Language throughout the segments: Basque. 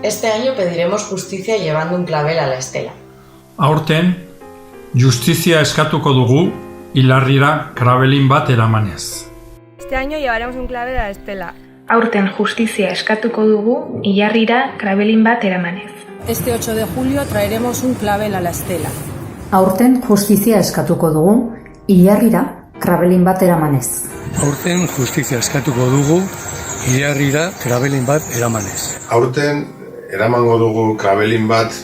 Este año pediremos justicia llevando un clavel a la estela. Aurten, justizia eskatuko dugu, hilarrira krabelin bat eramanez. Este año llevaremos un clavel a la estela. Aurten justizia eskatuko dugu, hilarrira krabelin bat eramanez. Este 8 de julio traeremos un clavel a la estela. Aurten justizia eskatuko dugu, hilarrira krabelin bat eramanez. Aurten justizia eskatuko dugu, hilarrira krabelin bat eramanez. Aurten eramango dugu krabelin bat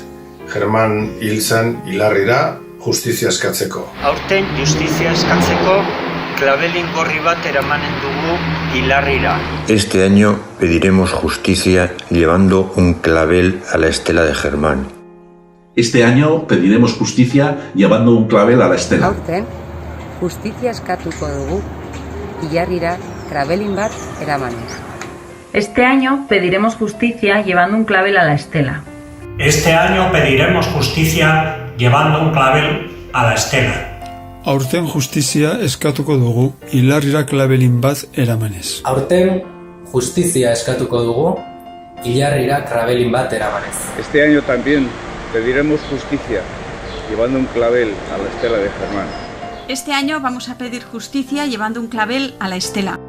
German hil zen hilarrira justizia eskatzeko. Aurten justizia eskatzeko klabelin gorri bat eramanen dugu hilarrira. Este año pediremos justicia llevando un clavel a la estela de Germán. Este año pediremos justicia llevando un clavel a la estela. Aurten, justizia eskatuko dugu, hilarrira krabelin bat eramanez. Este año pediremos justicia llevando un clavel a la estela. Este año pediremos justicia llevando un clavel a la estela. Aurten justizia eskatuko dugu, hilarrira klabelin bat eramanez. Aurten justizia eskatuko dugu, hilarrira krabelin bat eramanez. Este año también pediremos justicia llevando un clavel a la estela de Germán. Este año vamos a pedir justicia llevando un clavel a la estela.